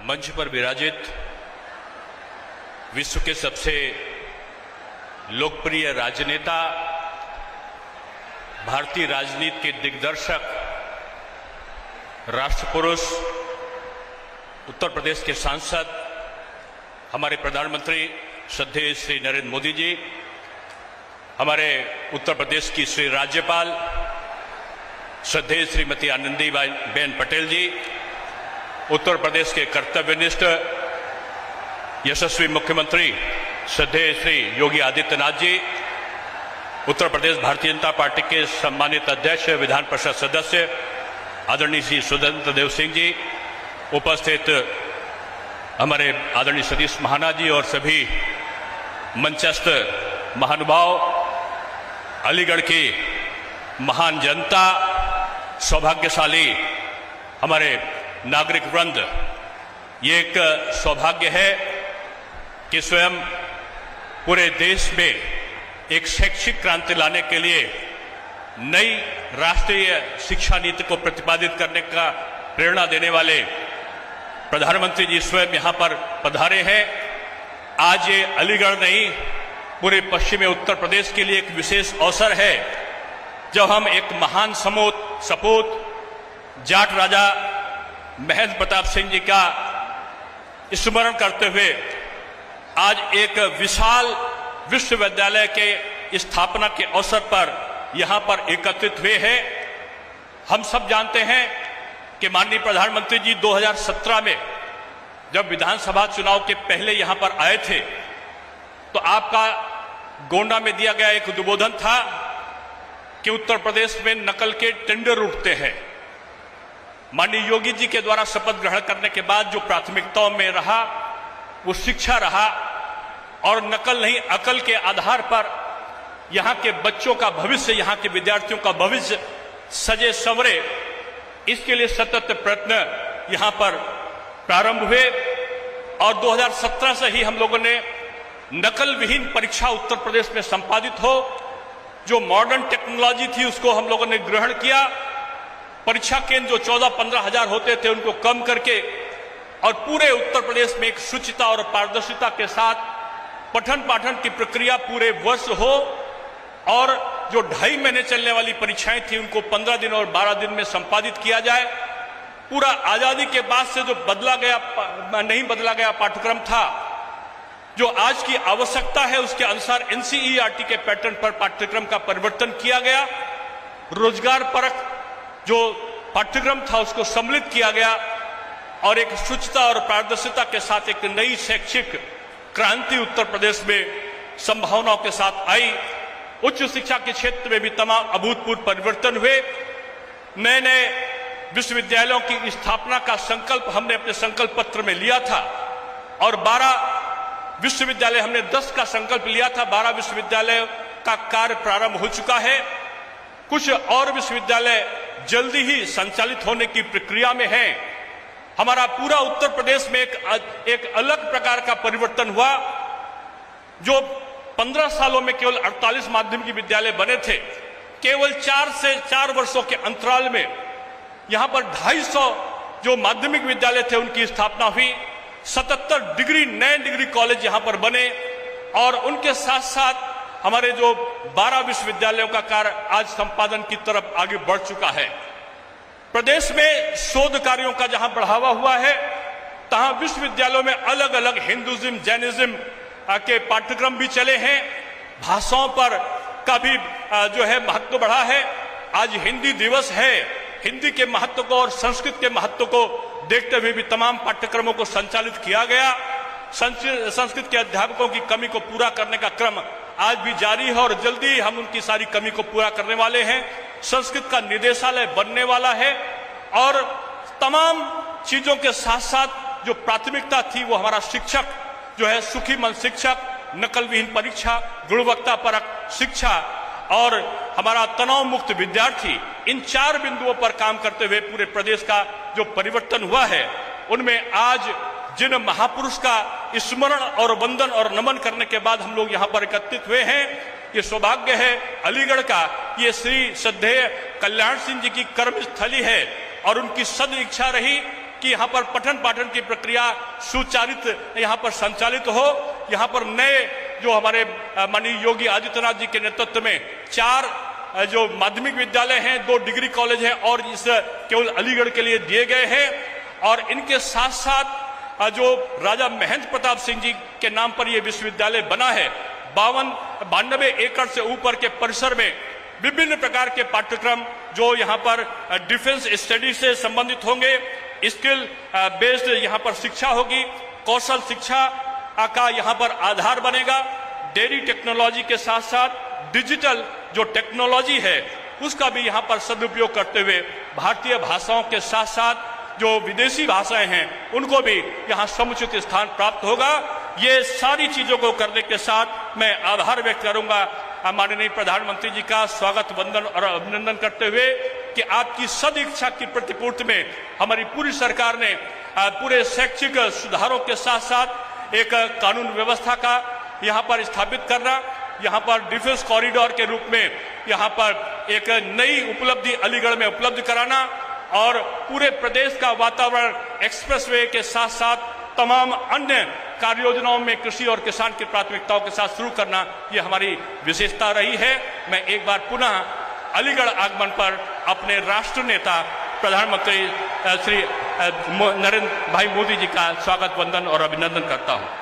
मंच पर विराजित विश्व के सबसे लोकप्रिय राजनेता, भारतीय राजनीति के दिग्दर्शक, राष्ट्रपुरुष, उत्तर प्रदेश के सांसद, हमारे प्रधानमंत्री श्रद्धेय श्री नरेंद्र मोदी जी, हमारे उत्तर प्रदेश की श्री राज्यपाल श्रद्धेय श्रीमती आनंदीबेन पटेल जी, उत्तर प्रदेश के कर्तव्यनिष्ठ यशस्वी मुख्यमंत्री श्रद्धेय श्री योगी आदित्यनाथ जी, उत्तर प्रदेश भारतीय जनता पार्टी के सम्मानित अध्यक्ष, विधान परिषद सदस्य आदरणीय श्री स्वतंत्र देव सिंह जी, उपस्थित हमारे आदरणीय सतीश महाना जी और सभी मंचस्थ महानुभाव, अलीगढ़ की महान जनता, सौभाग्यशाली हमारे नागरिक वृंद, ये एक सौभाग्य है कि स्वयं पूरे देश में एक शैक्षिक क्रांति लाने के लिए नई राष्ट्रीय शिक्षा नीति को प्रतिपादित करने का प्रेरणा देने वाले प्रधानमंत्री जी स्वयं यहां पर पधारे हैं। आज ये अलीगढ़ नहीं, पूरे पश्चिमी उत्तर प्रदेश के लिए एक विशेष अवसर है जब हम एक महान सपूत जाट राजा महेंद्र प्रताप सिंह जी का स्मरण करते हुए आज एक विशाल विश्वविद्यालय के स्थापना के अवसर पर यहां पर एकत्रित हुए हैं। हम सब जानते हैं कि माननीय प्रधानमंत्री जी 2017 में जब विधानसभा चुनाव के पहले यहां पर आए थे तो आपका गोंडा में दिया गया एक उद्बोधन था कि उत्तर प्रदेश में नकल के टेंडर उठते हैं। माननीय योगी जी के द्वारा शपथ ग्रहण करने के बाद जो प्राथमिकताओं में रहा वो शिक्षा रहा और नकल नहीं अकल के आधार पर यहां के बच्चों का भविष्य, यहां के विद्यार्थियों का भविष्य सजे संवरे, इसके लिए सतत प्रयत्न यहां पर प्रारंभ हुए और 2017 से ही हम लोगों ने नकल विहीन परीक्षा उत्तर प्रदेश में संपादित हो, जो मॉडर्न टेक्नोलॉजी थी उसको हम लोगों ने ग्रहण किया। परीक्षा केंद्र जो 14-15 हजार होते थे उनको कम करके और पूरे उत्तर प्रदेश में एक शुचिता और पारदर्शिता के साथ पठन पाठन की प्रक्रिया पूरे वर्ष हो और जो 2.5 महीने चलने वाली परीक्षाएं थी उनको 15 दिन और 12 दिन में संपादित किया जाए। पूरा आजादी के बाद से जो नहीं बदला गया पाठ्यक्रम था, जो आज की आवश्यकता है उसके अनुसार एनसीईआरटी के पैटर्न पर पाठ्यक्रम का परिवर्तन किया गया। रोजगार परक जो पाठ्यक्रम था उसको सम्मिलित किया गया और एक शुचिता और पारदर्शिता के साथ एक नई शैक्षिक क्रांति उत्तर प्रदेश में संभावनाओं के साथ आई। उच्च शिक्षा के क्षेत्र में भी तमाम अभूतपूर्व परिवर्तन हुए। नए नए विश्वविद्यालयों की स्थापना का संकल्प हमने अपने संकल्प पत्र में लिया था और 12 विश्वविद्यालय, हमने 10 का संकल्प लिया था, 12 विश्वविद्यालय का कार्य प्रारंभ हो चुका है। कुछ और विश्वविद्यालय जल्दी ही संचालित होने की प्रक्रिया में है। हमारा पूरा उत्तर प्रदेश में एक अलग प्रकार का परिवर्तन हुआ। जो 15 सालों में केवल 48 माध्यमिक विद्यालय बने थे, केवल 4 से 4 वर्षों के अंतराल में यहां पर 250 जो माध्यमिक विद्यालय थे उनकी स्थापना हुई। 77 नए डिग्री कॉलेज यहां पर बने और उनके साथ साथ हमारे जो 12 विश्वविद्यालयों का कार्य आज संपादन की तरफ आगे बढ़ चुका है। प्रदेश में शोध कार्यों का जहां बढ़ावा हुआ है, तहां विश्वविद्यालयों में अलग अलग हिंदुइज्म, जैनिज्म के पाठ्यक्रम भी चले हैं। भाषाओं पर का भी जो है महत्व बढ़ा है। आज हिंदी दिवस है, हिंदी के महत्व को और संस्कृत के महत्व को देखते हुए भी तमाम पाठ्यक्रमों को संचालित किया गया। संस्कृत के अध्यापकों की कमी को पूरा करने का क्रम आज भी जारी है और जल्दी हम उनकी सारी कमी को पूरा करने वाले हैं। संस्कृत का निदेशालय बनने वाला है और तमाम चीजों के साथ साथ जो प्राथमिकता थी वो हमारा शिक्षक जो है, सुखी मन शिक्षक, नकल विहीन परीक्षा, गुणवत्ता परक शिक्षा और हमारा तनाव मुक्त विद्यार्थी, इन 4 बिंदुओं पर काम करते हुए पूरे प्रदेश का जो परिवर्तन हुआ है, उनमें आज जिन महापुरुष का स्मरण और वंदन और नमन करने के बाद हम लोग यहां पर एकत्रित हुए हैं, ये सौभाग्य है अलीगढ़ का। ये श्री श्रद्धेय कल्याण सिंह जी की कर्मस्थली है और उनकी सद इच्छा रही कि यहाँ पर पठन पाठन की प्रक्रिया सुचारित यहाँ पर संचालित हो। यहाँ पर नए जो हमारे माननीय योगी आदित्यनाथ जी के नेतृत्व में 4 जो माध्यमिक विद्यालय हैं, 2 डिग्री कॉलेज हैं और इस केवल अलीगढ़ के लिए दिए गए हैं। और इनके साथ साथ जो राजा महेंद्र प्रताप सिंह जी के नाम पर यह विश्वविद्यालय बना है, 92 एकड़ से ऊपर के परिसर में विभिन्न प्रकार के पाठ्यक्रम जो यहाँ पर डिफेंस स्टडी से संबंधित होंगे, स्किल बेस्ड यहाँ पर शिक्षा होगी, कौशल शिक्षा का यहाँ पर आधार बनेगा। डेयरी टेक्नोलॉजी के साथ साथ डिजिटल जो टेक्नोलॉजी है उसका भी यहाँ पर सदुपयोग करते हुए भारतीय भाषाओं के साथ साथ जो विदेशी भाषाएं हैं उनको भी यहाँ समुचित स्थान प्राप्त होगा। ये सारी चीजों को करने के साथ मैं आभार व्यक्त करूंगा माननीय प्रधानमंत्री जी का स्वागत वंदन और अभिनंदन करते हुए कि आपकी सदिच्छा की प्रतिपूर्ति में हमारी पूरी सरकार ने पूरे शैक्षिक सुधारों के साथ साथ एक कानून व्यवस्था का यहाँ पर स्थापित करना, यहाँ पर डिफेंस कॉरिडोर के रूप में यहाँ पर एक नई उपलब्धि अलीगढ़ में उपलब्ध कराना और पूरे प्रदेश का वातावरण एक्सप्रेसवे के साथ साथ तमाम अन्य कार्य योजनाओं में कृषि और किसान की प्राथमिकताओं के साथ शुरू करना, ये हमारी विशेषता रही है। मैं एक बार पुनः अलीगढ़ आगमन पर अपने राष्ट्र नेता प्रधानमंत्री श्री नरेंद्र भाई मोदी जी का स्वागत वंदन और अभिनंदन करता हूं।